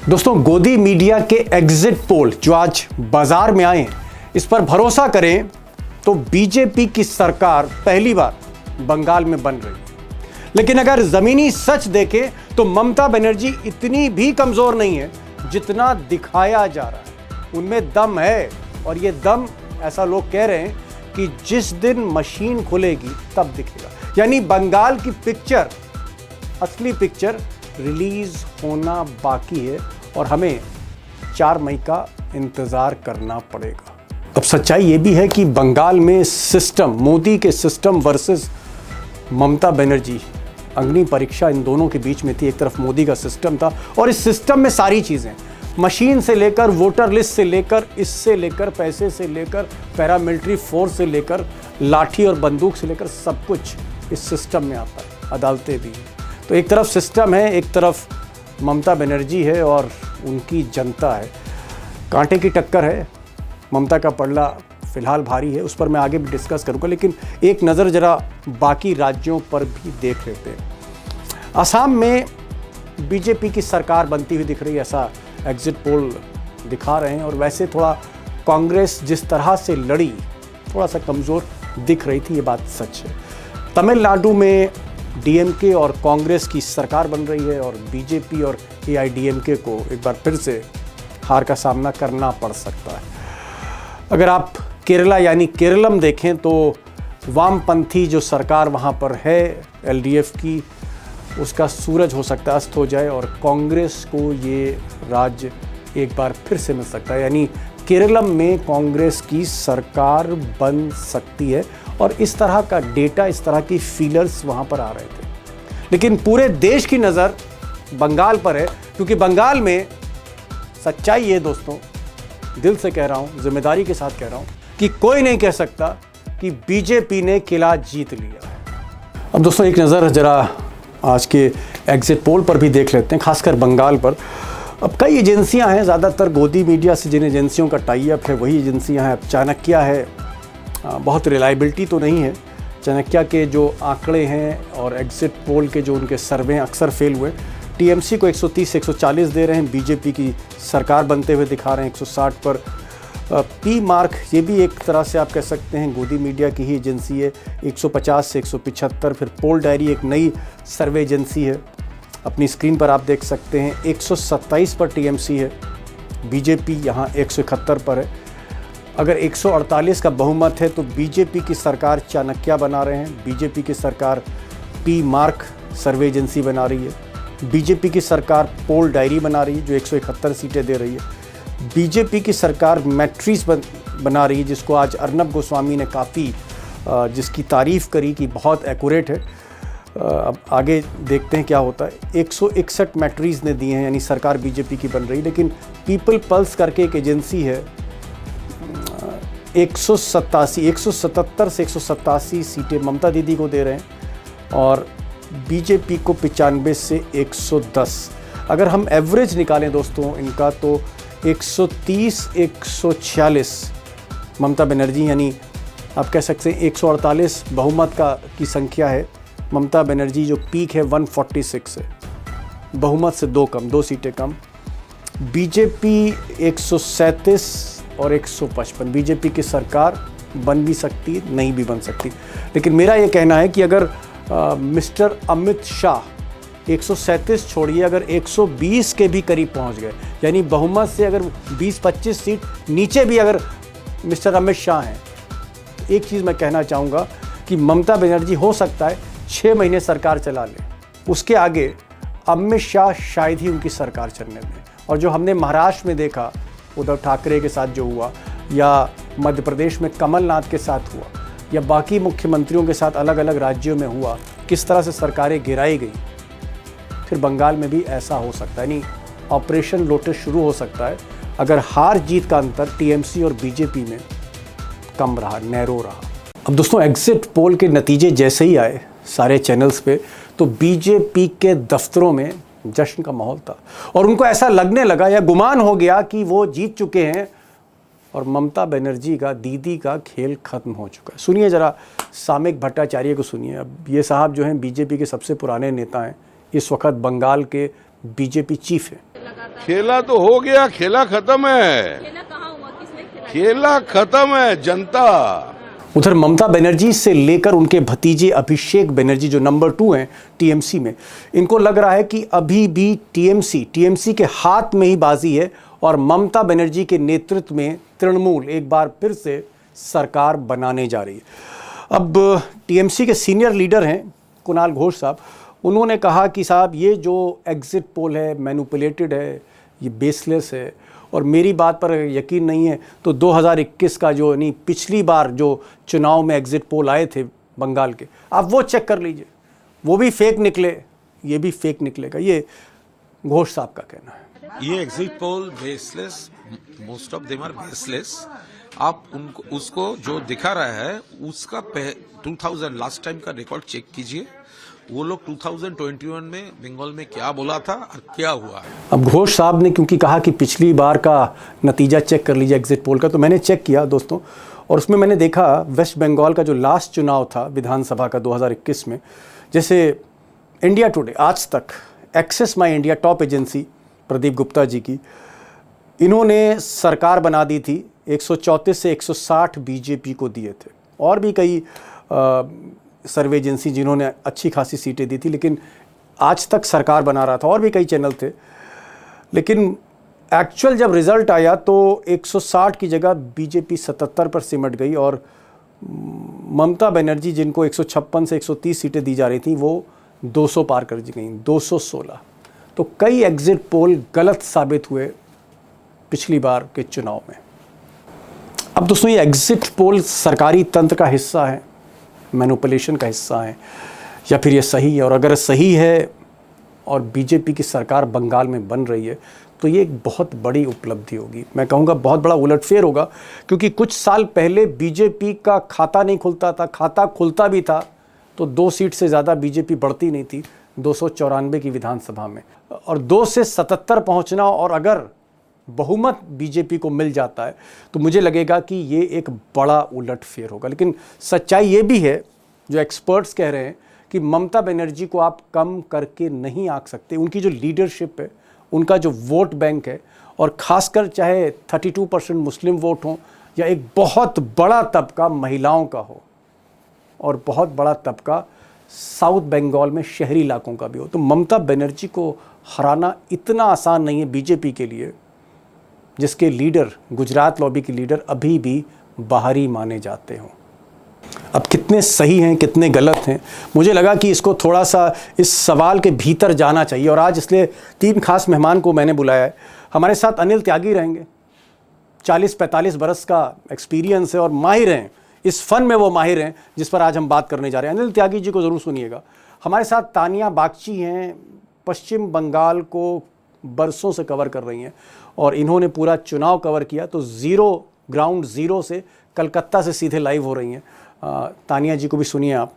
दोस्तों, गोदी मीडिया के एग्जिट पोल जो आज बाजार में आए हैं, इस पर भरोसा करें तो बीजेपी की सरकार पहली बार बंगाल में बन रही है। लेकिन अगर जमीनी सच देखें तो ममता बनर्जी इतनी भी कमजोर नहीं है जितना दिखाया जा रहा है। उनमें दम है, और ये दम ऐसा लोग कह रहे हैं कि जिस दिन मशीन खुलेगी तब दिखेगा। यानी बंगाल की पिक्चर, असली पिक्चर रिलीज होना बाकी है और हमें 4 मई का इंतजार करना पड़ेगा। अब सच्चाई ये भी है कि बंगाल में सिस्टम, मोदी के सिस्टम वर्सेस ममता बनर्जी, अग्नि परीक्षा इन दोनों के बीच में थी। एक तरफ मोदी का सिस्टम था और इस सिस्टम में सारी चीज़ें, मशीन से लेकर वोटर लिस्ट से लेकर, इससे लेकर पैसे से लेकर पैरामिलिट्री फोर्स से लेकर लाठी और बंदूक से लेकर सब कुछ इस सिस्टम में आता है। अदालतें भी हैं। तो एक तरफ सिस्टम है, एक तरफ ममता बनर्जी है और उनकी जनता है। कांटे की टक्कर है। ममता का पलड़ा फिलहाल भारी है, उस पर मैं आगे भी डिस्कस करूंगा। लेकिन एक नज़र ज़रा बाकी राज्यों पर भी देख लेते हैं। असम में बीजेपी की सरकार बनती हुई दिख रही है, ऐसा एग्जिट पोल दिखा रहे हैं। और वैसे थोड़ा कांग्रेस जिस तरह से लड़ी, थोड़ा सा कमज़ोर दिख रही थी, ये बात सच है। तमिलनाडु में डीएमके और कांग्रेस की सरकार बन रही है और बीजेपी और एआईडीएमके को एक बार फिर से हार का सामना करना पड़ सकता है। अगर आप केरला यानी केरलम देखें तो वामपंथी जो सरकार वहाँ पर है एलडीएफ की, उसका सूरज हो सकता है अस्त हो जाए और कांग्रेस को ये राज्य एक बार फिर से मिल सकता है। यानी केरलम में कांग्रेस की सरकार बन सकती है और इस तरह का डेटा, इस तरह की फीलर्स वहाँ पर आ रहे थे। लेकिन पूरे देश की नज़र बंगाल पर है, क्योंकि बंगाल में सच्चाई ये दोस्तों, दिल से कह रहा हूँ, जिम्मेदारी के साथ कह रहा हूँ कि कोई नहीं कह सकता कि बीजेपी ने किला जीत लिया है। अब दोस्तों एक नज़र ज़रा आज के एग्जिट पोल पर भी देख लेते हैं, खासकर बंगाल पर। अब कई एजेंसियां हैं, ज़्यादातर गोदी मीडिया से जिन एजेंसियों का टाई अप है वही एजेंसियां हैं। अब चाणक्य है, बहुत रिलायबिलिटी तो नहीं है। चाणक्य के जो आंकड़े हैं और एग्जिट पोल के जो उनके सर्वे हैं अक्सर फेल हुए। टीएमसी को 130 से 140 दे रहे हैं, बीजेपी की सरकार बनते हुए दिखा रहे हैं 160 पर। पी मार्क, ये भी एक तरह से आप कह सकते हैं गोदी मीडिया की ही एजेंसी है, 150 से 175। फिर पोल डायरी एक नई सर्वे एजेंसी है, अपनी स्क्रीन पर आप देख सकते हैं 127 पर टीएमसी है, बीजेपी यहाँ 171 पर है। अगर 148 का बहुमत है तो बीजेपी की सरकार चाणक्य बना रहे हैं, बीजेपी की सरकार पी मार्क सर्वे एजेंसी बना रही है, बीजेपी की सरकार पोल डायरी बना रही है जो 171 सीटें दे रही है, बीजेपी की सरकार मैट्रिक्स बना रही है जिसको आज अर्नब गोस्वामी ने काफ़ी जिसकी तारीफ़ करी कि बहुत एक्यूरेट है। अब आगे देखते हैं क्या होता है। 161 मैट्रिक्स ने दिए हैं, यानी सरकार बीजेपी की बन रही। लेकिन पीपल पल्स करके एक एजेंसी है, 177 से 187 सीटें ममता दीदी को दे रहे हैं और बीजेपी को 95 से 110। अगर हम एवरेज निकालें दोस्तों इनका तो 130 146 ममता बनर्जी, यानी आप कह सकते हैं 148 बहुमत की संख्या है। ममता बनर्जी जो पीक है 146 है, बहुमत से 2 कम, 2 सीटें कम। बीजेपी 137 और 155। बीजेपी की सरकार बन भी सकती, नहीं भी बन सकती। लेकिन मेरा ये कहना है कि अगर मिस्टर अमित शाह 137 छोड़िए, अगर 120 के भी करीब पहुंच गए, यानी बहुमत से अगर 20-25 सीट नीचे भी अगर मिस्टर अमित शाह हैं, एक चीज़ मैं कहना चाहूँगा कि ममता बनर्जी हो सकता है 6 महीने सरकार चला ले, उसके आगे अमित शाह शायद ही उनकी सरकार चलने दें। और जो हमने महाराष्ट्र में देखा, उद्धव ठाकरे के साथ जो हुआ, या मध्य प्रदेश में कमलनाथ के साथ हुआ, या बाकी मुख्यमंत्रियों के साथ अलग अलग राज्यों में हुआ, किस तरह से सरकारें गिराई गई, फिर बंगाल में भी ऐसा हो सकता है। यानी ऑपरेशन लोटस शुरू हो सकता है अगर हार जीत का अंतर टीएमसी और बीजेपी में कम रहा, नैरो रहा। अब दोस्तों एग्जिट पोल के नतीजे जैसे ही आए सारे चैनल्स पे, तो बीजेपी के दफ्तरों में जश्न का माहौल था और उनको ऐसा लगने लगा या गुमान हो गया कि वो जीत चुके हैं और ममता बनर्जी का, दीदी का खेल खत्म हो चुका है। सुनिए जरा सामिक भट्टाचार्य को सुनिए। अब ये साहब जो हैं बीजेपी के सबसे पुराने नेता हैं, इस वक्त बंगाल के बीजेपी चीफ हैं। लगातार? खेला तो हो गया, खेला खत्म है, खेला कहाँ हुआ, किसने खिलाया? खेला खत्म है, जनता। उधर ममता बनर्जी से लेकर उनके भतीजे अभिषेक बनर्जी जो नंबर 2 हैं टीएमसी में, इनको लग रहा है कि अभी भी टीएमसी के हाथ में ही बाजी है और ममता बनर्जी के नेतृत्व में तृणमूल एक बार फिर से सरकार बनाने जा रही है। अब टीएमसी के सीनियर लीडर हैं कुणाल घोष साहब, उन्होंने कहा कि साहब ये जो एग्जिट पोल है मैनिपुलेटेड है, ये बेसलेस है और मेरी बात पर यकीन नहीं है तो 2021 का जो नहीं पिछली बार जो चुनाव में एग्जिट पोल आए थे बंगाल के, आप वो चेक कर लीजिए, वो भी फेक निकले, ये भी फेक निकलेगा। ये घोष साहब का कहना है। ये exit poll baseless, most of them are baseless. आप उनको उसको जो दिखा रहा है उसका 2000 लास्ट टाइम का रिकॉर्ड चेक कीजिए। वो लोग 2021 में बंगाल में क्या बोला था और क्या हुआ है। अब घोष साहब ने क्योंकि कहा कि पिछली बार का नतीजा चेक कर लीजिए एग्जिट पोल का, तो मैंने चेक किया दोस्तों और उसमें मैंने देखा वेस्ट बंगाल का जो लास्ट चुनाव था विधानसभा का 2021 में, जैसे India Today, Aaj Tak, Axis My India top agency Pradeep Gupta ji की, इन्होंने सरकार बना दी थी, 134 से 160 बीजेपी को दिए थे और भी कई सर्वे एजेंसी जिन्होंने अच्छी खासी सीटें दी थी, लेकिन आज तक सरकार बना रहा था और भी कई चैनल थे। लेकिन एक्चुअल जब रिज़ल्ट आया तो 160 की जगह बीजेपी 77 पर सिमट गई और ममता बनर्जी जिनको 156 से 130 सीटें दी जा रही थी वो 200 पार कर गई, 216। तो कई एग्जिट पोल गलत साबित हुए पिछली बार के चुनाव में। अब दोस्तों ये एग्जिट पोल सरकारी तंत्र का हिस्सा है, मैनिपुलेशन का हिस्सा है या फिर ये सही है? और अगर सही है और बीजेपी की सरकार बंगाल में बन रही है तो ये एक बहुत बड़ी उपलब्धि होगी, मैं कहूँगा बहुत बड़ा उलटफेर होगा, क्योंकि कुछ साल पहले बीजेपी का खाता नहीं खुलता था, खाता खुलता भी था तो 2 सीट से ज़्यादा बीजेपी बढ़ती नहीं थी 294 की विधानसभा में, और 2 से 77 पहुँचना और अगर बहुमत बीजेपी को मिल जाता है तो मुझे लगेगा कि ये एक बड़ा उलटफेर होगा। लेकिन सच्चाई ये भी है जो एक्सपर्ट्स कह रहे हैं कि ममता बनर्जी को आप कम करके नहीं आंक सकते। उनकी जो लीडरशिप है, उनका जो वोट बैंक है, और ख़ासकर चाहे 32% मुस्लिम वोट हो या एक बहुत बड़ा तबका महिलाओं का हो और बहुत बड़ा तबका साउथ बंगाल में शहरी इलाकों का भी हो, तो ममता बनर्जी को हराना इतना आसान नहीं है बीजेपी के लिए, जिसके लीडर, गुजरात लॉबी के लीडर अभी भी बाहरी माने जाते हों। अब कितने सही हैं कितने गलत हैं, मुझे लगा कि इसको थोड़ा सा इस सवाल के भीतर जाना चाहिए और आज इसलिए 3 खास मेहमान को मैंने बुलाया है। हमारे साथ अनिल त्यागी रहेंगे, 40-45 बरस का एक्सपीरियंस है और माहिर हैं, इस फन में वो माहिर हैं जिस पर आज हम बात करने जा रहे हैं। अनिल त्यागी जी को ज़रूर सुनिएगा। हमारे साथ तानिया बागची हैं, पश्चिम बंगाल को बरसों से कवर कर रही हैं और इन्होंने पूरा चुनाव कवर किया, तो ग्राउंड ज़ीरो से कलकत्ता से सीधे लाइव हो रही हैं। तानिया जी को भी सुनिए आप।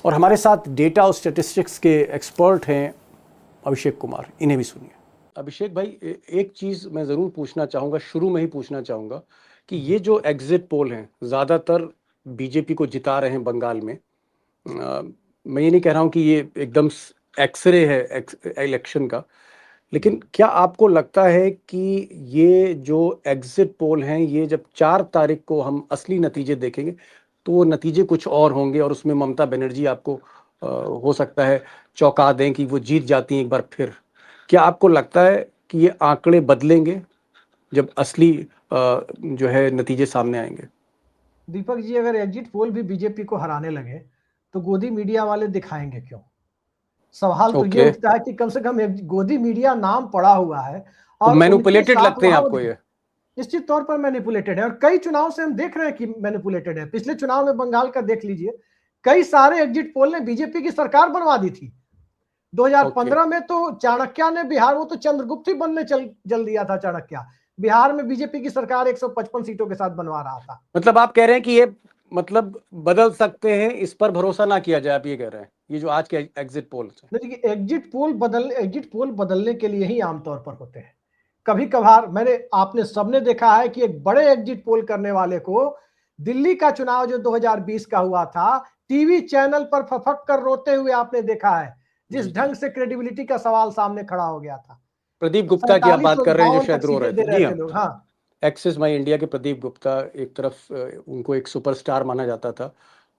और हमारे साथ डेटा और स्टैटिस्टिक्स के एक्सपर्ट हैं अभिषेक कुमार, इन्हें भी सुनिए। अभिषेक भाई, एक चीज़ मैं ज़रूर पूछना चाहूँगा, शुरू में ही पूछना चाहूँगा कि ये जो एग्जिट पोल हैं ज़्यादातर बीजेपी को जिता रहे हैं बंगाल में, मैं ये नहीं कह रहा हूँ कि ये एकदम एक्सरे है इलेक्शन का, लेकिन क्या आपको लगता है कि ये जो एग्जिट पोल हैं ये जब 4 तारीख को हम असली नतीजे देखेंगे तो वो नतीजे कुछ और होंगे और उसमें ममता बनर्जी आपको हो सकता है चौंका दें कि वो जीत जाती हैं एक बार फिर? क्या आपको लगता है कि ये आंकड़े बदलेंगे जब असली जो है नतीजे सामने आएंगे? दीपक जी, अगर एग्जिट पोल भी बीजेपी को हराने लगे तो गोदी मीडिया वाले दिखाएंगे क्यों? सवाल तो ये उठता है कि कम से कम गोदी मीडिया नाम पड़ा हुआ है और मैनिपुलेटेड लगते हैं आपको ये? निश्चित तौर पर मैनिपुलेटेड है और कई चुनाव से हम देख रहे हैं कि मैनिपुलेटेड है। पिछले चुनाव में बंगाल का देख लीजिए, कई सारे एग्जिट पोल ने बीजेपी की सरकार बनवा दी थी। 2015 में तो चाणक्य ने बिहार, वो तो चंद्रगुप्त ही बनने जल दिया था चाणक्य, बिहार में बीजेपी की सरकार 155 सीटों के साथ बनवा रहा था। मतलब आप कह रहे हैं कि ये मतलब बदल सकते हैं, इस पर भरोसा ना किया जाए, आप ये कह रहे हैं ये जो आज के एग्जिट पोल है? देखिए, एग्जिट पोल बदलने के लिए ही आमतौर पर होते हैं। कभी कभार आपने सबने देखा है कि एक बड़े एग्जिट पोल करने वाले को दिल्ली का चुनाव जो 2020 का हुआ था, टीवी चैनल पर फफक कर रोते हुए आपने देखा है, जिस ढंग से क्रेडिबिलिटी का सवाल सामने खड़ा हो गया था। प्रदीप गुप्ता की आप बात कर रहे हैं जो 47 शायद तक रो सीटें रहे दे थे। रहे जी थे हाँ, लोग। हाँ, एक्सेस माई इंडिया के प्रदीप गुप्ता, एक तरफ उनको एक सुपरस्टार माना जाता था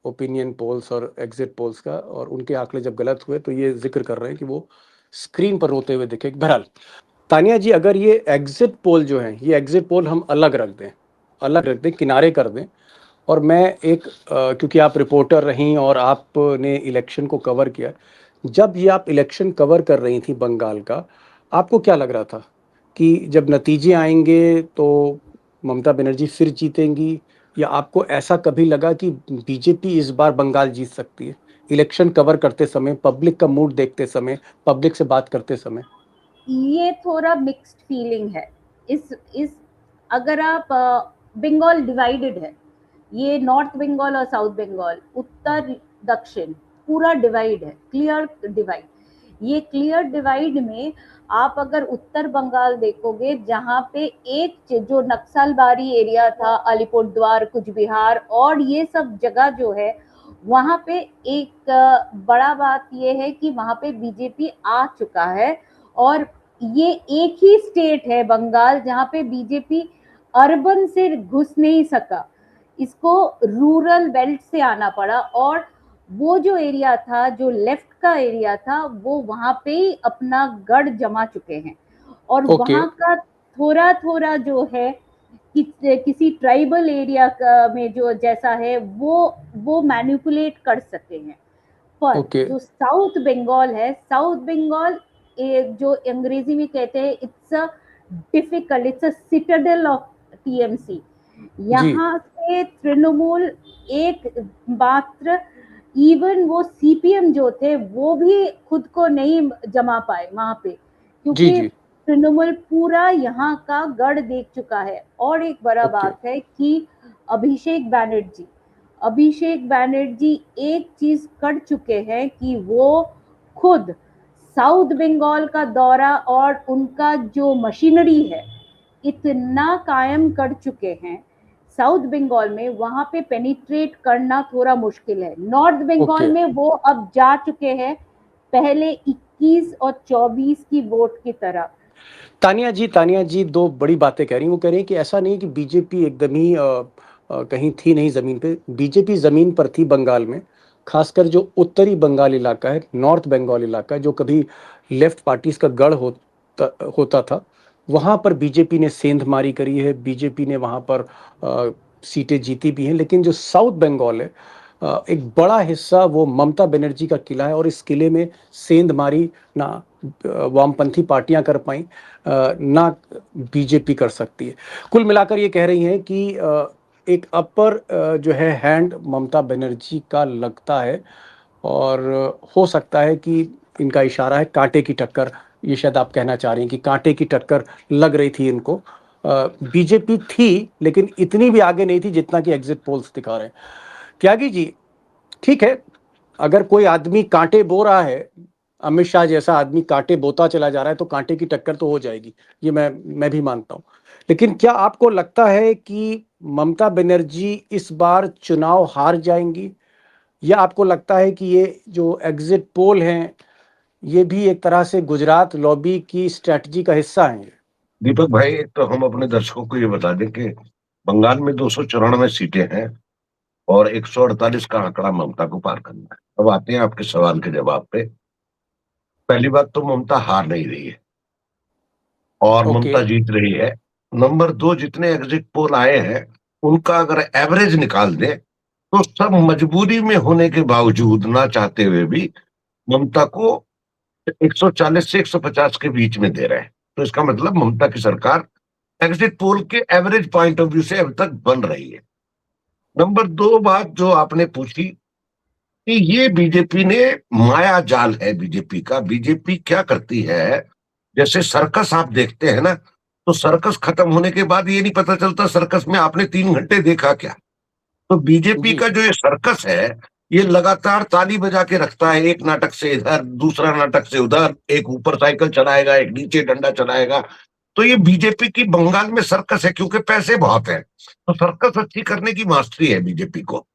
ओपिनियन पोल्स और एग्जिट पोल्स का, और उनके आंकड़े जब गलत हुए तो ये जिक्र कर रहे हैं कि वो स्क्रीन पर रोते हुए दिखे। बहरहाल तानिया जी, अगर ये एग्जिट पोल जो है, ये एग्जिट पोल हम अलग रख दें, किनारे कर दें, और मैं एक क्योंकि आप रिपोर्टर रहीं और आपने इलेक्शन को कवर किया, जब ये आप इलेक्शन कवर कर रही थी बंगाल का, आपको क्या लग रहा था कि जब नतीजे आएंगे तो ममता बनर्जी फिर जीतेंगी, या आपको ऐसा कभी लगा कि बीजेपी इस बार बंगाल जीत सकती है? इलेक्शन कवर करते समय, पब्लिक का मूड देखते समय, पब्लिक से बात करते समय। ये थोड़ा मिक्स्ड फीलिंग है। इस अगर आप बंगाल डिवाइडेड है, ये नॉर्थ बंगाल और साउथ बंगाल, उत्तर दक्षिण पूरा डिवाइड है, क्लियर डिवाइड। ये क्लियर डिवाइड में आप अगर उत्तर बंगाल देखोगे, जहाँ पे एक जो नक्सलबारी एरिया था, अलीपुरद्वार, कुछ बिहार और ये सब जगह जो है, वहां पे एक बड़ा बात ये है कि वहां पे बीजेपी आ चुका है। और ये एक ही स्टेट है बंगाल जहाँ पे बीजेपी अर्बन से घुस नहीं सका, इसको रूरल बेल्ट से आना पड़ा। और वो जो एरिया था, जो लेफ्ट का एरिया था, वो वहां पे ही अपना गढ़ जमा चुके हैं। और ओके। वहां का थोड़ा थोड़ा जो है किसी ट्राइबल एरिया में जो जैसा है वो मैनिपुलेट कर सकते हैं। पर ओके। जो साउथ बंगाल है, साउथ बंगाल जो अंग्रेजी में कहते हैं, it's a difficult, it's a citadel of TMC. जी यहाँ से तृणमूल एक मात्र, इवन वो सीपीएम जो थे वो भी खुद को नहीं जमा पाए वहां पे, जी क्योंकि जी। तृणमूल पूरा यहाँ का गढ़ देख चुका है। और एक बड़ा ओके। बात है कि अभिषेक बैनर्जी एक चीज कर चुके हैं कि वो खुद साउथ बंगाल का दौरा और उनका जो मशीनरी है इतना कायम कर चुके हैं साउथ बंगाल में, वहां पे पेनिट्रेट करना थोड़ा मुश्किल है। North Bengal okay. में वो अब जा चुके हैं पहले 21 और 24 की वोट की तरह। तानिया जी दो बड़ी बातें कह रही हैं। वो कह रही हैं कि ऐसा नहीं कि बीजेपी एकदम ही कहीं थी नहीं जमीन पे। बीजेपी जमीन पर थी बंगाल में, खासकर जो उत्तरी बंगाल इलाका है, नॉर्थ बंगाल इलाका है, जो कभी लेफ्ट पार्टीज का गढ़ होता था, वहां पर बीजेपी ने सेंधमारी करी है, बीजेपी ने वहां पर सीटें जीती भी हैं। लेकिन जो साउथ बंगाल है, एक बड़ा हिस्सा वो ममता बनर्जी का किला है, और इस किले में सेंधमारी ना वामपंथी पार्टियां कर पाई, ना बीजेपी कर सकती है। कुल मिलाकर ये कह रही हैं कि एक अपर जो है हैंड ममता बनर्जी का लगता है, और हो सकता है कि इनका इशारा है कांटे की टक्कर। ये शायद आप कहना चाह रही हैं कि कांटे की टक्कर लग रही थी इनको। बीजेपी थी लेकिन इतनी भी आगे नहीं थी जितना कि एग्जिट पोल्स दिखा रहे हैं। त्यागी जी, ठीक है, अगर कोई आदमी कांटे बो रहा है, अमित शाह जैसा आदमी कांटे बोता चला जा रहा है, तो कांटे की टक्कर तो हो जाएगी, ये मैं भी मानता हूं। लेकिन क्या आपको लगता है कि ममता बनर्जी इस बार चुनाव हार जाएंगी, या आपको लगता है कि ये जो एग्जिट पोल हैं ये भी एक तरह से गुजरात लॉबी की स्ट्रेटजी का हिस्सा हैं? दीपक भाई, एक तो हम अपने दर्शकों को ये बता दें कि बंगाल में 294 सीटें हैं और 148 का आंकड़ा ममता को पार करना है। अब आते हैं आपके सवाल के जवाब पे। पहली बात तो ममता हार नहीं रही है और ओके। ममता जीत रही है। नंबर दो, जितने एग्जिट पोल आए हैं उनका अगर एवरेज निकाल दें तो सब मजबूरी में होने के बावजूद, ना चाहते हुए भी, ममता को 140 से 150 के बीच में दे रहे हैं। तो इसका मतलब ममता की सरकार एग्जिट पोल के एवरेज पॉइंट ऑफ व्यू से अभी तक बन रही है। नंबर दो बात जो आपने पूछी कि ये बीजेपी ने, माया जाल है बीजेपी का। बीजेपी क्या करती है, जैसे सर्कस आप देखते हैं ना, तो सर्कस खत्म होने के बाद ये नहीं पता चलता सर्कस में आपने 3 घंटे देखा क्या। तो बीजेपी जी का जो ये सर्कस है, ये लगातार ताली बजा के रखता है, एक नाटक से इधर, दूसरा नाटक से उधर, एक ऊपर साइकिल चलाएगा, एक नीचे डंडा चलाएगा। तो ये बीजेपी की बंगाल में सर्कस है, क्योंकि पैसे बहुत हैं, तो सर्कस अच्छी करने की मास्टरी है बीजेपी को।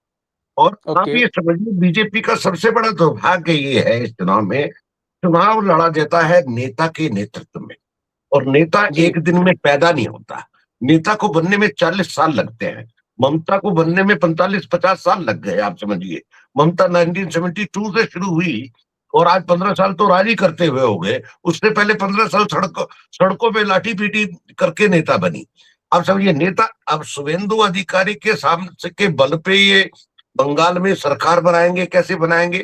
और आप ओके। ये समझिए, बीजेपी का सबसे बड़ा दुर्भाग्य ये है, इस चुनाव में चुनाव लड़ा जाता है नेता के नेतृत्व में। और नेता जी। एक दिन में पैदा नहीं होता। नेता को बनने में 40 साल लगते हैं। ममता को बनने में 45-50 साल लग गए, आप समझिए। ममता 1972 से शुरू हुई और आज 15 साल तो राज ही करते हुए हो गए। उससे पहले 15 साल सड़कों पे लाठी पीटी करके नेता बनी। अब समझिए, नेता अब शुभेंदु अधिकारी के सामने के बल पे ये बंगाल में सरकार बनाएंगे, कैसे बनाएंगे?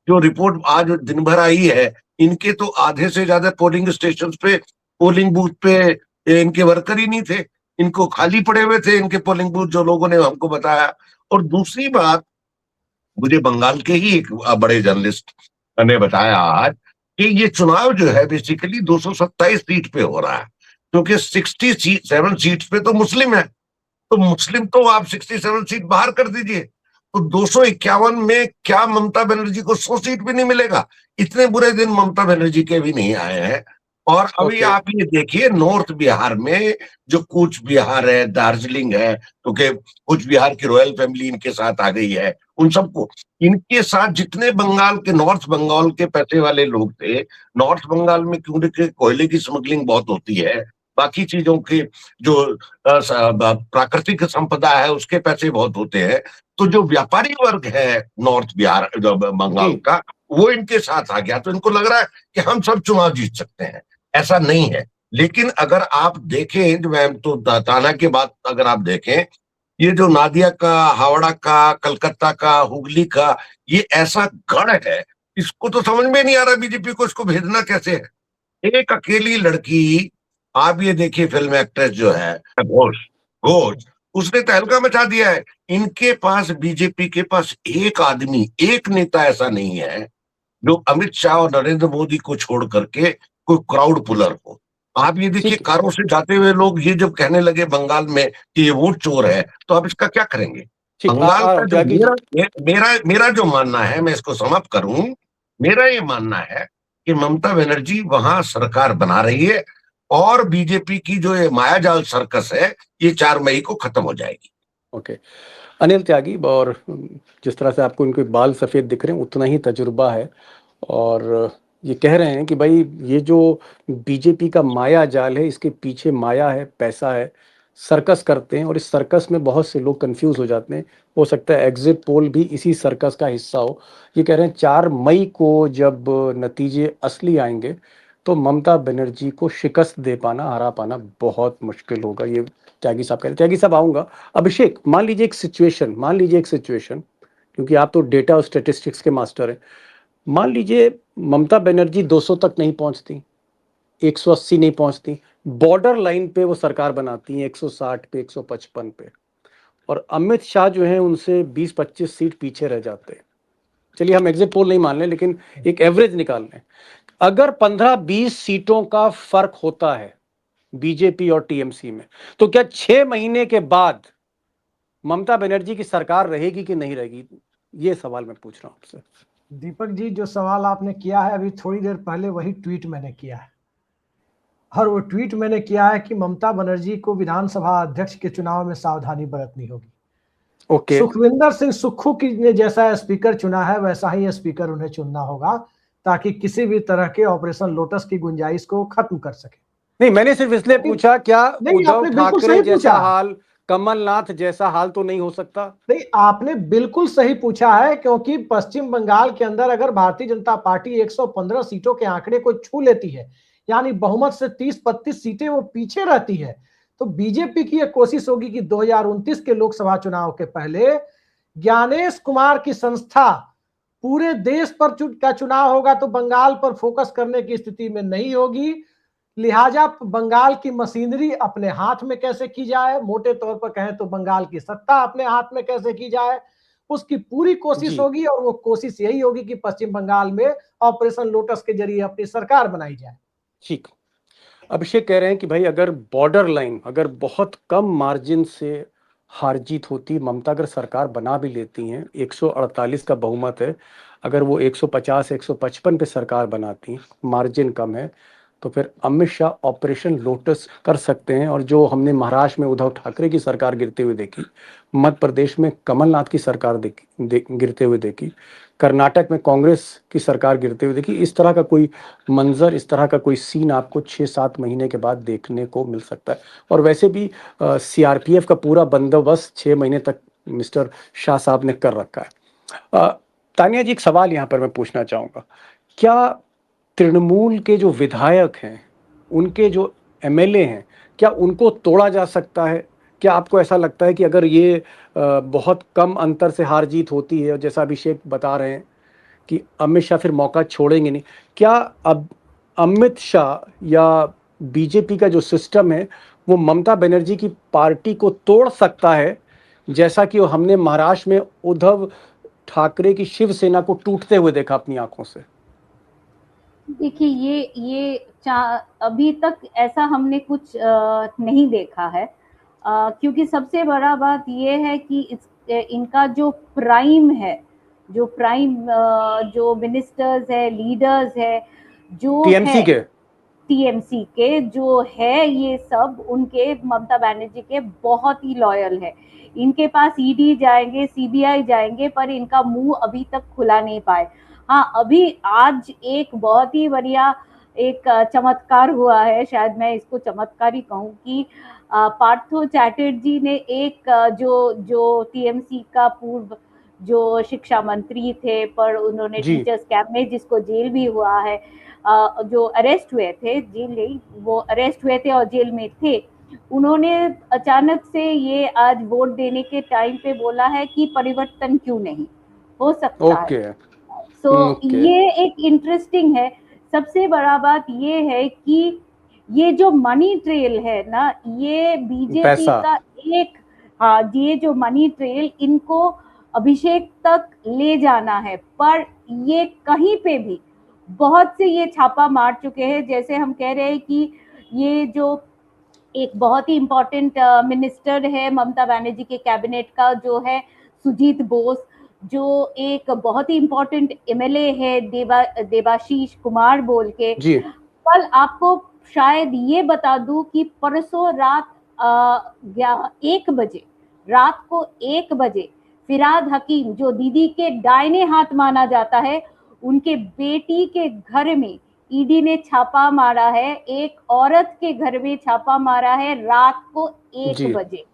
जो रिपोर्ट आज दिन भर आई है, इनके तो आधे से ज्यादा पोलिंग स्टेशन पे, पोलिंग बूथ पे इनके वर्कर ही नहीं थे। इनको खाली पड़े हुए थे इनके पोलिंग बूथ, जो लोगों ने हमको बताया। और दूसरी बात, मुझे बंगाल के ही एक बड़े जर्नलिस्ट ने बताया आज कि ये चुनाव जो है बेसिकली 227 सीट पे हो रहा है, क्योंकि 67 सीट पे तो मुस्लिम है। तो मुस्लिम तो आप 67 सीट बाहर कर दीजिए, तो 251 में क्या ममता बनर्जी को 100 सीट भी नहीं मिलेगा? इतने बुरे दिन ममता बनर्जी के भी नहीं आए हैं। और अभी ओके। आप ये देखिए, नॉर्थ बिहार में जो कूच बिहार है, दार्जिलिंग है, क्योंकि कूच बिहार की रॉयल फैमिली इनके साथ आ गई है, उन सबको, इनके साथ जितने बंगाल के, नॉर्थ बंगाल के पैसे वाले लोग थे, नॉर्थ बंगाल में क्योंकि कोयले की स्मगलिंग बहुत होती है, बाकी चीजों की जो प्राकृतिक संपदा है उसके पैसे बहुत होते हैं, तो जो व्यापारी वर्ग है नॉर्थ बिहार बंगाल जी। का, वो इनके साथ आ गया। तो इनको लग रहा है कि हम सब चुनाव जीत सकते हैं। ऐसा नहीं है। लेकिन अगर आप देखें, मैं तो ताना की बात अगर आप देखें, ये जो नादिया का, हावड़ा का, कलकत्ता का, हुगली का, ये ऐसा गढ़ है, इसको तो समझ में नहीं आ रहा बीजेपी को इसको भेजना कैसे है। एक अकेली लड़की, आप ये देखिए, फिल्म एक्ट्रेस जो है घोष, घोष, उसने तहलका मचा दिया है। इनके पास, बीजेपी के पास एक आदमी, एक नेता ऐसा नहीं है जो अमित शाह और नरेंद्र मोदी को छोड़ करके कोई क्राउड पुलर हो। आप ये देखिए, ठीक। कारों से जाते हुए लोग ये जब कहने लगे बंगाल में कि ये वोट चोर है, तो आप इसका क्या करेंगे? ठीक। बंगाल का जो त्यागी जी। मेरा जो मानना है, मैं इसको समाप्त करूं, मेरा ये मानना है कि ममता बनर्जी वहां सरकार बना रही है और बीजेपी की जो ये मायाजाल सर्कस है, ये 4 मई को खत्म हो जाएगी। ओके। अनिल त्यागी, और जिस तरह से आपको इनके बाल सफ़ेद दिख रहे हैं उतना ही तजुर्बा है, और ये कह रहे हैं कि भाई ये जो बीजेपी का माया जाल है, इसके पीछे माया है, पैसा है, सर्कस करते हैं, और इस सर्कस में बहुत से लोग कंफ्यूज हो जाते हैं। हो सकता है एग्जिट पोल भी इसी सर्कस का हिस्सा हो। ये कह रहे हैं 4 मई को जब नतीजे असली आएंगे तो ममता बनर्जी को शिकस्त दे पाना, हरा पाना बहुत मुश्किल होगा। ये त्यागी साहब कह रहे हैं। त्यागी साहब आऊँगा। अभिषेक, मान लीजिए एक सिचुएशन, क्योंकि आप तो डेटा और स्टेटिस्टिक्स के मास्टर हैं। मान लीजिए ममता बनर्जी 200 तक नहीं पहुंचती, 180 नहीं पहुंचती, बॉर्डर लाइन पे वो सरकार बनाती हैं 160 पे, 155 पे, और अमित शाह जो है उनसे 20-25 सीट पीछे रह जाते हैं। चलिए हम एग्जिट पोल नहीं मान लें, लेकिन एक एवरेज निकाल लें। अगर 15-20 सीटों का फर्क होता है बीजेपी और टीएमसी में, तो क्या 6 महीने के बाद ममता बनर्जी की सरकार रहेगी कि नहीं रहेगी? ये सवाल मैं पूछ रहा हूं आपसे। दीपक जी, जो सवाल आपने किया है अभी थोड़ी देर पहले, वही ट्वीट मैंने किया है। और वो ट्वीट मैंने किया है कि ममता बनर्जी को विधानसभा अध्यक्ष के चुनाव में सावधानी बरतनी होगी। ओके। सुखविंदर सिंह सुक्खू की ने जैसा स्पीकर चुना है, वैसा ही स्पीकर उन्हें चुनना होगा, ताकि किसी भी तरह के ऑपरेशन लोटस की गुंजाइश को खत्म कर सके। नहीं, मैंने सिर्फ इसलिए पूछा, क्या नहीं, उद्धव आपने बिल्कुल ठाकरे सही जैसा पूछा। हाल, कमलनाथ जैसा हाल तो नहीं हो सकता? नहीं, आपने बिल्कुल सही पूछा है, क्योंकि पश्चिम बंगाल के अंदर अगर भारतीय जनता पार्टी 115 सीटों के आंकड़े को छू लेती है, यानी बहुमत से 30-32 सीटें वो पीछे रहती है, तो बीजेपी की यह कोशिश होगी कि 2029 के लोकसभा चुनाव के पहले ज्ञानेश कुमार की संस्था, पूरे देश पर का चुनाव होगा तो बंगाल पर फोकस करने की स्थिति में नहीं होगी। लिहाजा बंगाल की मशीनरी अपने हाथ में कैसे की जाए, मोटे तौर पर कहें तो बंगाल की सत्ता अपने हाथ में कैसे की जाए, उसकी पूरी कोशिश होगी। और वो कोशिश यही होगी कि पश्चिम बंगाल में ऑपरेशन लोटस के जरिए अपनी सरकार बनाई जाए। ठीक। अभिषेक कह रहे हैं कि भाई अगर बॉर्डर लाइन, अगर बहुत कम मार्जिन से हार जीत होती, ममता अगर सरकार बना भी लेती हैं, 148 का बहुमत है, अगर वो 150-155 पे सरकार बनाती, मार्जिन कम है, तो फिर अमित शाह ऑपरेशन लोटस कर सकते हैं। और जो हमने महाराष्ट्र में उद्धव ठाकरे की सरकार गिरते हुए देखी, मध्य प्रदेश में कमलनाथ की सरकार गिरते हुए देखी, कर्नाटक में कांग्रेस की सरकार गिरते हुए देखी, इस तरह का कोई मंजर, इस तरह का कोई सीन आपको 6-7 महीने के बाद देखने को मिल सकता है। और वैसे भी सीआरपीएफ का पूरा बंदोबस्त 6 महीने तक मिस्टर शाह साहब ने कर रखा है। तानिया जी, एक सवाल यहाँ पर मैं पूछना चाहूँगा, क्या तृणमूल के जो विधायक हैं, उनके जो एमएलए हैं, क्या उनको तोड़ा जा सकता है? क्या आपको ऐसा लगता है कि अगर ये बहुत कम अंतर से हार जीत होती है, और जैसा अभिषेक बता रहे हैं कि अमित शाह फिर मौका छोड़ेंगे नहीं, क्या अब अमित शाह या बीजेपी का जो सिस्टम है वो ममता बनर्जी की पार्टी को तोड़ सकता है, जैसा कि हमने महाराष्ट्र में उद्धव ठाकरे की शिवसेना को टूटते हुए देखा अपनी आंखों से? देखिए, अभी तक ऐसा हमने कुछ नहीं देखा है, क्योंकि सबसे बड़ा बात ये है कि इनका जो प्राइम है, जो मिनिस्टर्स है, लीडर्स है, जो टीएमसी के जो है, ये सब उनके ममता बनर्जी के बहुत ही लॉयल है। इनके पास ईडी जाएंगे, सीबीआई जाएंगे, पर इनका मुंह अभी तक खुला नहीं पाए। हाँ, अभी आज एक बहुत ही बढ़िया एक चमत्कार हुआ है, शायद मैं इसको चमत्कार ही कहूँ, कि पार्थो चैटर्जी ने एक जो टीएमसी का पूर्व जो शिक्षा मंत्री थे, पर उन्होंने टीचर्स कैंप में, जिसको जेल भी हुआ है, जो अरेस्ट हुए थे, जेल नहीं, वो अरेस्ट हुए थे और जेल में थे, उन्होंने अचानक से ये आज वोट देने के टाइम पे बोला है कि परिवर्तन क्यों नहीं हो सकता है। ये एक इंटरेस्टिंग है। सबसे बड़ा बात ये है कि ये जो मनी ट्रेल है ना, ये बीजेपी का एक, हाँ, ये जो मनी ट्रेल इनको अभिषेक तक ले जाना है, पर ये कहीं पे भी बहुत से ये छापा मार चुके हैं। जैसे हम कह रहे हैं कि ये जो एक बहुत ही इम्पोर्टेंट मिनिस्टर है ममता बनर्जी के कैबिनेट का, जो है सुजीत बोस, जो एक बहुत ही इम्पोर्टेंट एमएलए है, देवाशीष कुमार बोल के। कल आपको शायद ये बता दूं कि परसों रात 1 बजे, रात को 1 बजे फिराद हकीम, जो दीदी के दाहिने हाथ माना जाता है, उनके बेटी के घर में ईडी ने छापा मारा है, एक औरत के घर में छापा मारा है रात को 1 बजे।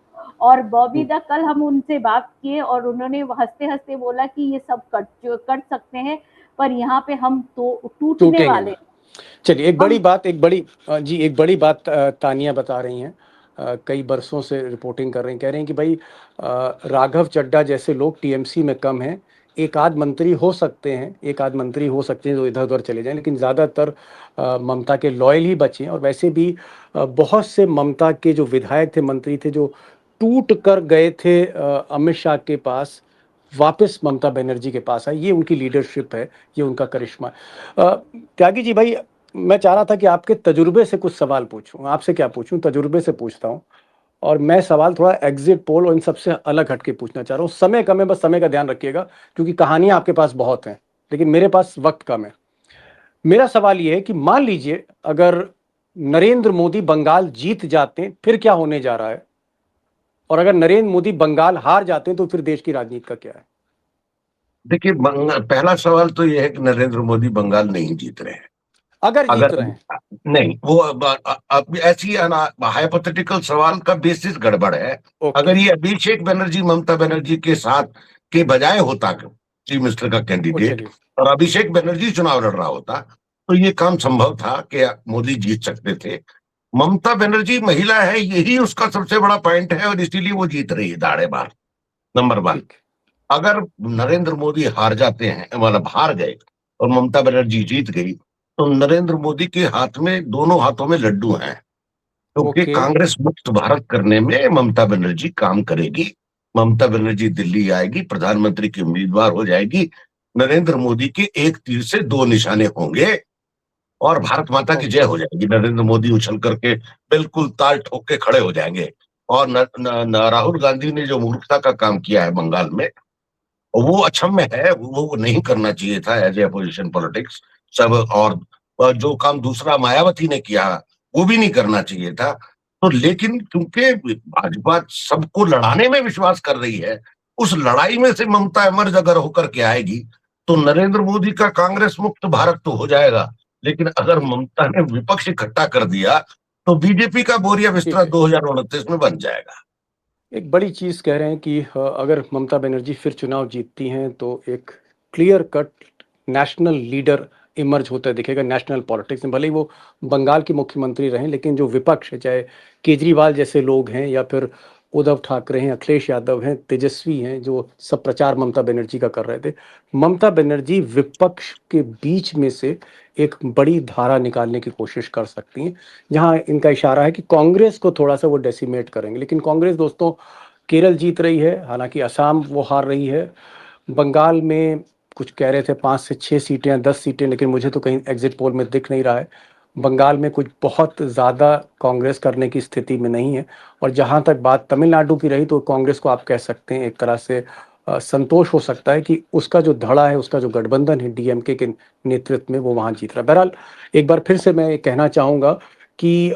और बॉबी दा, कल हम उनसे बात किए और उन्होंने हंसते हंसते बोला कि ये सब कर सकते हैं, पर यहाँ पे हम तो टूटने वाले। चलिए, एक बड़ी बात तानिया बता रही हैं, कई बरसों से रिपोर्टिंग कर रही हैं, कह रही हैं कि भाई राघव चड्ढा जैसे लोग टीएमसी में कम हैं, एक आध मंत्री हो सकते हैं जो इधर उधर चले जाएं, लेकिन ज़्यादातर ममता के लॉयल ही बचे हैं। और वैसे भी बहुत से ममता के जो विधायक थे, मंत्री थे, जो टूट कर गए थे अमित शाह के पास, वापस ममता बनर्जी के पास आए। ये उनकी लीडरशिप है, ये उनका करिश्मा। त्यागी जी, भाई मैं चाह रहा था कि आपके तजुर्बे से कुछ सवाल पूछूं। आपसे क्या पूछूं, तजुर्बे से पूछता हूं। और मैं सवाल थोड़ा एग्जिट पोल और इन सबसे अलग हटके पूछना चाह रहा हूँ। समय कम है, बस समय का ध्यान रखिएगा, क्योंकि कहानियां आपके पास बहुत हैं, लेकिन मेरे पास वक्त कम है। मेरा सवाल ये है कि मान लीजिए अगर नरेंद्र मोदी बंगाल जीत जाते हैं, फिर क्या होने जा रहा है? और अगर नरेंद्र मोदी बंगाल हार जाते हैं, तो फिर देश की राजनीति का क्या है? देखिए, पहला सवाल तो यह है कि नरेंद्र मोदी बंगाल नहीं जीत रहे हैं। अगर जीत रहे हैं, नहीं, वो अब ऐसी हाइपोथेटिकल सवाल का बेसिस गड़बड़ है। अगर ये अभिषेक बनर्जी ममता बनर्जी के साथ के बजाय होता चीफ मिनिस्टर का कैंडिडेट, और अभिषेक बनर्जी चुनाव लड़ रहा होता, तो ये काम संभव था कि मोदी जीत सकते थे। ममता बनर्जी महिला है, यही उसका सबसे बड़ा पॉइंट है, और इसीलिए वो जीत रही है दाड़े बार। नंबर 1, अगर नरेंद्र मोदी हार जाते हैं, मतलब हार गए और ममता बनर्जी जीत गई, तो नरेंद्र मोदी के हाथ में, दोनों हाथों में लड्डू हैं, क्योंकि कांग्रेस मुक्त भारत करने में ममता बनर्जी काम करेगी। ममता बनर्जी दिल्ली आएगी, प्रधानमंत्री की उम्मीदवार हो जाएगी, नरेंद्र मोदी के एक तीर से 2 निशाने होंगे, और भारत माता की जय हो जाएगी। नरेंद्र मोदी उछल करके बिल्कुल ताल ठोक के खड़े हो जाएंगे। और राहुल गांधी ने जो मूर्खता का काम किया है बंगाल में, वो अक्षम्य है, वो नहीं करना चाहिए था एज ए अपोजिशन पॉलिटिक्स सब। और जो काम दूसरा मायावती ने किया वो भी नहीं करना चाहिए था। तो लेकिन क्योंकि भाजपा सबको लड़ाने में विश्वास कर रही है, उस लड़ाई में से ममता एमर्ज अगर होकर के आएगी तो नरेंद्र मोदी का कांग्रेस मुक्त भारत तो हो जाएगा, लेकिन अगर ममता ने विपक्ष इकट्ठा कर दिया तो बीजेपी का बोरिया बिस्तरा 2029 में बन जाएगा। एक बड़ी चीज़ कह रहे हैं कि अगर ममता बनर्जी फिर चुनाव जीतती हैं तो एक clear cut national leader emerge होता दिखेगा नेशनल पॉलिटिक्स में। भले ही वो बंगाल के मुख्यमंत्री रहें, लेकिन जो विपक्ष है, चाहे केजरीवाल जैसे लोग हैं या फिर उद्धव ठाकरे हैं, अखिलेश यादव हैं, तेजस्वी हैं, जो सब प्रचार ममता बनर्जी का कर रहे थे, ममता बनर्जी विपक्ष के बीच में से एक बड़ी धारा निकालने की कोशिश कर सकती हैं। जहां इनका इशारा है कि कांग्रेस को थोड़ा सा वो डेसिमेट करेंगे, लेकिन कांग्रेस दोस्तों केरल जीत रही है, हालांकि असम वो हार रही है। बंगाल में कुछ कह रहे थे 5 से 6 सीटें या 10 सीटें, लेकिन मुझे तो कहीं एग्जिट पोल में दिख नहीं रहा है। बंगाल में कुछ बहुत ज़्यादा कांग्रेस करने की स्थिति में नहीं है। और जहाँ तक बात तमिलनाडु की रही तो कांग्रेस को आप कह सकते हैं एक तरह से संतोष हो सकता है कि उसका जो धड़ा है, उसका जो गठबंधन है डीएमके के नेतृत्व में, वो वहाँ जीत रहा है। बहरहाल एक बार फिर से मैं कहना चाहूँगा कि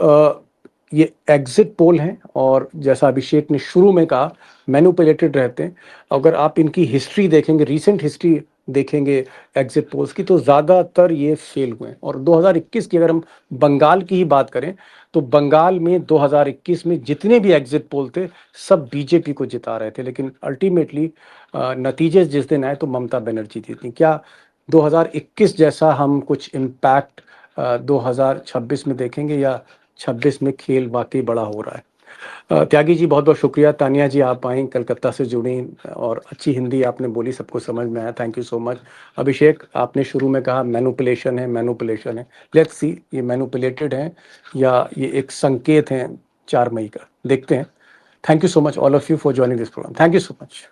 ये एग्जिट पोल हैं और जैसा अभिषेक ने शुरू में कहा मैनिपुलेटेड रहते हैं। अगर आप इनकी हिस्ट्री देखेंगे, रीसेंट हिस्ट्री देखेंगे एग्जिट पोल्स की, तो ज़्यादातर ये फेल हुए हैं। और 2021 की अगर हम बंगाल की ही बात करें तो बंगाल में 2021 में जितने भी एग्जिट पोल थे सब बीजेपी को जिता रहे थे, लेकिन अल्टीमेटली नतीजे जिस दिन आए तो ममता बनर्जी जीती। क्या 2021 जैसा हम कुछ इम्पैक्ट 2026 में देखेंगे या 26 में खेल वाकई बड़ा हो रहा है? त्यागी जी बहुत बहुत शुक्रिया। तानिया जी आप आई, कलकत्ता से जुड़ी और अच्छी हिंदी आपने बोली, सबको समझ में आया, थैंक यू सो मच। अभिषेक आपने शुरू में कहा मैनिपुलेशन है, मैनिपुलेशन है, लेट्स सी ये मैनिपुलेटेड है या ये एक संकेत है 4 मई का, देखते हैं। Thank you so much all of you for joining this programme, thank you so much.